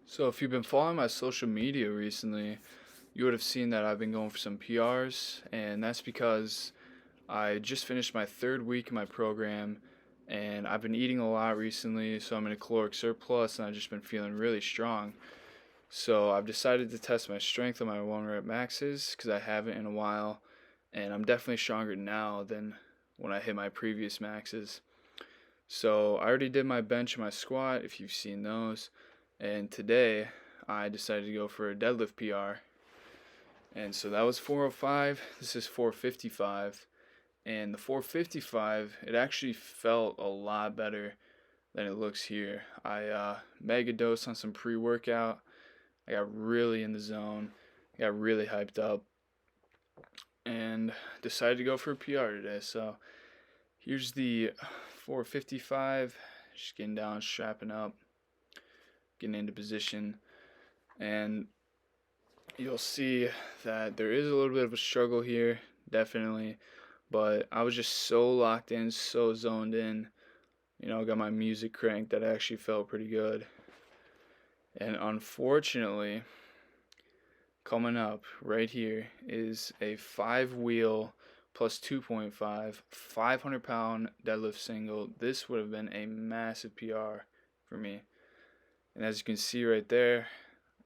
So, if you've been following my social media recently, you would have seen that I've been going for some PRs, and that's because I just finished my third week in my program, and I've been eating a lot recently, so I'm in a caloric surplus, and I've just been feeling really strong. So, I've decided to test my strength on my 1 rep maxes because I haven't in a while, and I'm definitely stronger now than when I hit my previous maxes. So, I already did my bench and my squat, if you've seen those. And today I decided to go for a deadlift PR. And so that was 405. This is 455. And the 455, it actually felt a lot better than it looks here. I mega dosed on some pre-workout. I got really in the zone. Got really hyped up. And decided to go for a PR today. So here's the 455. Just getting down, strapping up, getting into position, and you'll see that there is a little bit of a struggle here, definitely, but I was just so locked in, so zoned in. Got my music cranked that actually felt pretty good. And unfortunately, coming up right here is a 5 wheel plus 2.5 500-pound deadlift single. This would have been a massive PR for me. And as you can see right there,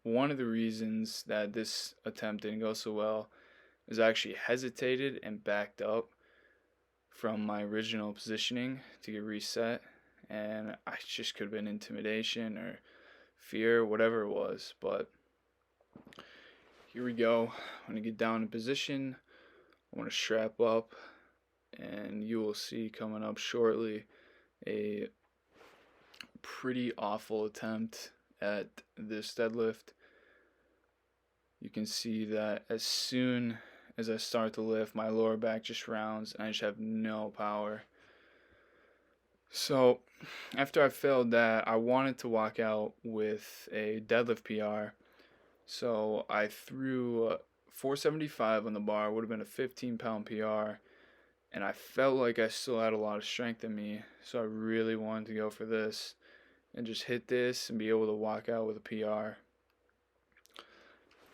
one of the reasons that this attempt didn't go so well is I actually hesitated and backed up from my original positioning to get reset. And I just could have been intimidation or fear, whatever it was. But here we go. I'm going to get down in position. I want to strap up. And you will see coming up shortly a pretty awful attempt at this deadlift. You can see that as soon as I start to lift, my lower back just rounds and I just have no power. So after I failed that, I wanted to walk out with a deadlift PR. So I threw 475 on the bar, would have been a 15-pound PR. And I felt like I still had a lot of strength in me, so I really wanted to go for this and just hit this and be able to walk out with a PR.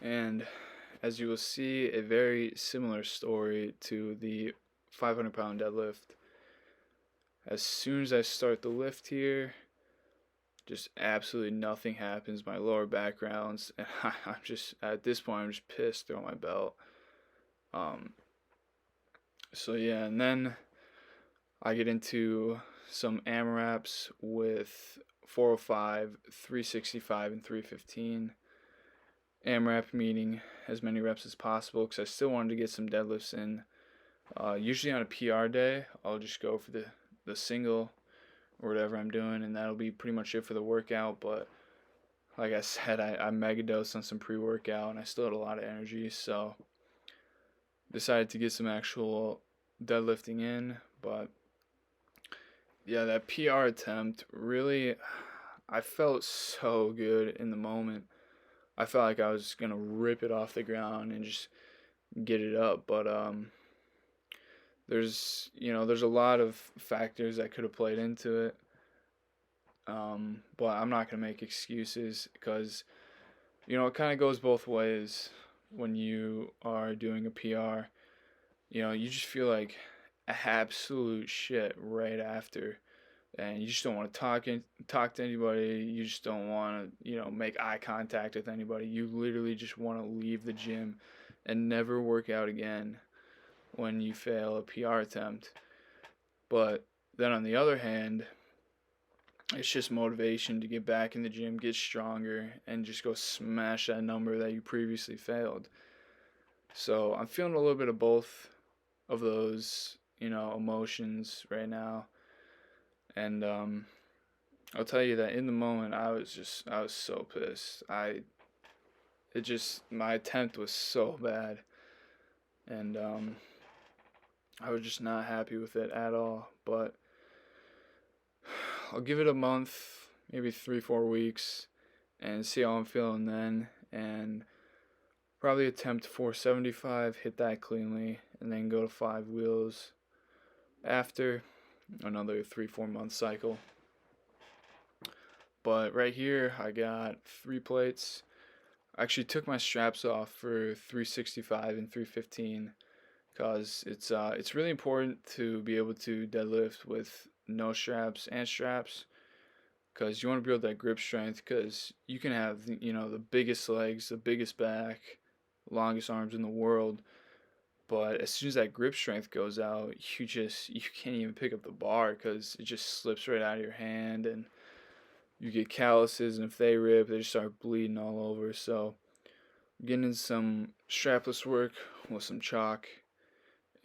And as you will see, a very similar story to the 500-pound deadlift. As soon as I start the lift here, just absolutely nothing happens. My lower back rounds, and I'm just, at this point, I'm just pissed throwing my belt. So yeah, and then I get into some AMRAPs with 405, 365, and 315. AMRAP meaning as many reps as possible because I still wanted to get some deadlifts in. Usually on a PR day, I'll just go for the single or whatever I'm doing, and that'll be pretty much it for the workout. But like I said, I mega dosed on some pre-workout, and I still had a lot of energy, so decided to get some actual deadlifting in. But yeah, that PR attempt really, I felt so good in the moment. I felt like I was gonna rip it off the ground and just get it up, but there's a lot of factors that could have played into it. But I'm not gonna make excuses because it kind of goes both ways when you are doing a PR. You just feel like absolute shit right after, and you just don't want to talk to anybody. You just don't want to make eye contact with anybody. You literally just want to leave the gym and never work out again when you fail a PR attempt. But then on the other hand, it's just motivation to get back in the gym, get stronger, and just go smash that number that you previously failed. So I'm feeling a little bit of both of those emotions right now. And I'll tell you that in the moment I was so pissed. My attempt was so bad, and I was just not happy with it at all. But I'll give it a month, maybe 3-4 weeks, and see how I'm feeling then, and probably attempt 475, hit that cleanly, and then go to 5 wheels after another 3-4 month cycle. But right here I got 3 plates. I actually took my straps off for 365 and 315 because it's really important to be able to deadlift with no straps and straps, because you want to build that grip strength, because you can have the biggest legs, the biggest back, longest arms in the world, but as soon as that grip strength goes out, you can't even pick up the bar because it just slips right out of your hand, and you get calluses, and if they rip, they just start bleeding all over. So getting in some strapless work with some chalk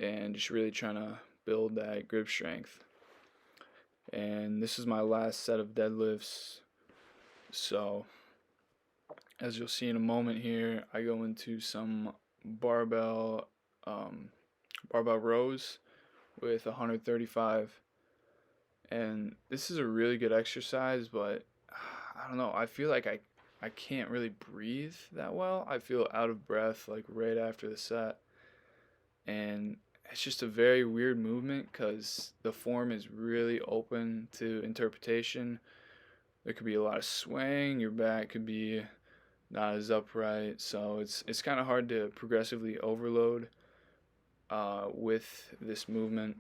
and just really trying to build that grip strength. And this is my last set of deadlifts, so as you'll see in a moment here, I go into some barbell barbell rows with 135, and this is a really good exercise, but I don't know, I feel like I can't really breathe that well. I feel out of breath like right after the set, and it's just a very weird movement because the form is really open to interpretation. There could be a lot of swaying, your back could be not as upright, so it's kind of hard to progressively overload with this movement.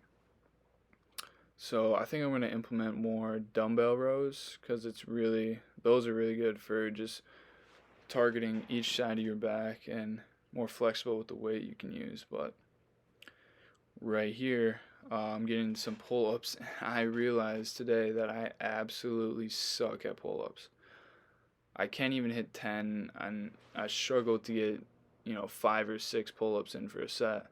So I think I'm going to implement more dumbbell rows, because those are really good for just targeting each side of your back and more flexible with the weight you can use. But right here, I'm getting some pull-ups. I realized today that I absolutely suck at pull-ups. I can't even hit 10, and I struggle to get 5 or 6 pull-ups in for a set.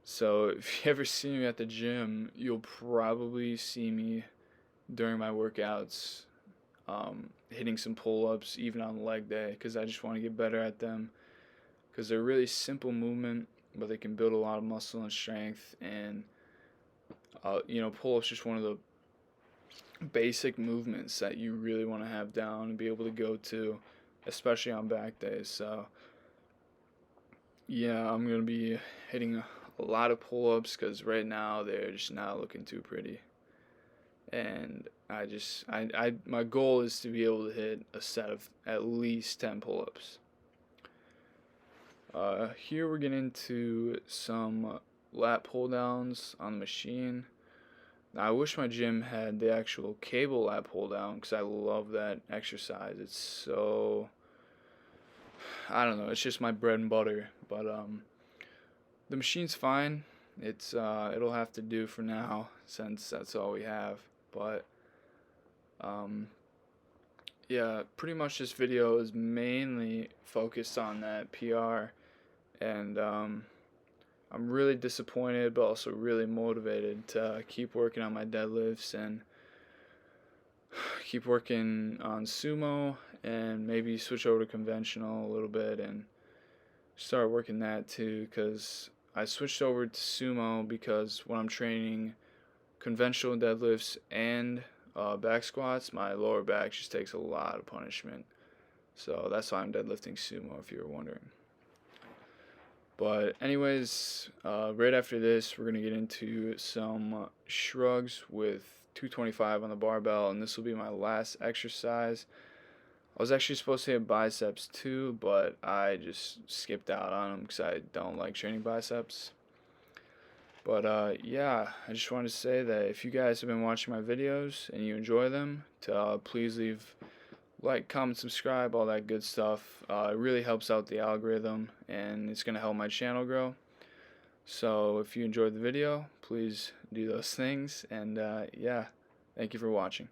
So if you ever see me at the gym, you'll probably see me during my workouts hitting some pull-ups even on leg day, because I just want to get better at them, because they're really simple movement, but they can build a lot of muscle and strength. And pull-ups just one of the basic movements that you really want to have down and be able to go to, especially on back days. So yeah, I'm gonna be hitting a lot of pull-ups, because right now they're just not looking too pretty, and my goal is to be able to hit a set of at least 10 pull-ups. Here we're getting into some lat pull-downs on the machine. Now, I wish my gym had the actual cable lat pull-down, because I love that exercise. It's so, I don't know, it's just my bread and butter. But the machine's fine. It'll have to do for now, since that's all we have. But yeah, pretty much this video is mainly focused on that PR, and I'm really disappointed, but also really motivated to keep working on my deadlifts and keep working on sumo, and maybe switch over to conventional a little bit and start working that too, because I switched over to sumo because when I'm training conventional deadlifts and back squats, my lower back just takes a lot of punishment. So that's why I'm deadlifting sumo, if you were wondering. But anyways, right after this, we're going to get into some shrugs with 225 on the barbell, and this will be my last exercise. I was actually supposed to hit biceps too, but I just skipped out on them because I don't like training biceps. But yeah, I just wanted to say that if you guys have been watching my videos and you enjoy them, to please leave like, comment, subscribe, all that good stuff. It really helps out the algorithm, and it's going to help my channel grow. So if you enjoyed the video, please do those things, and yeah, thank you for watching.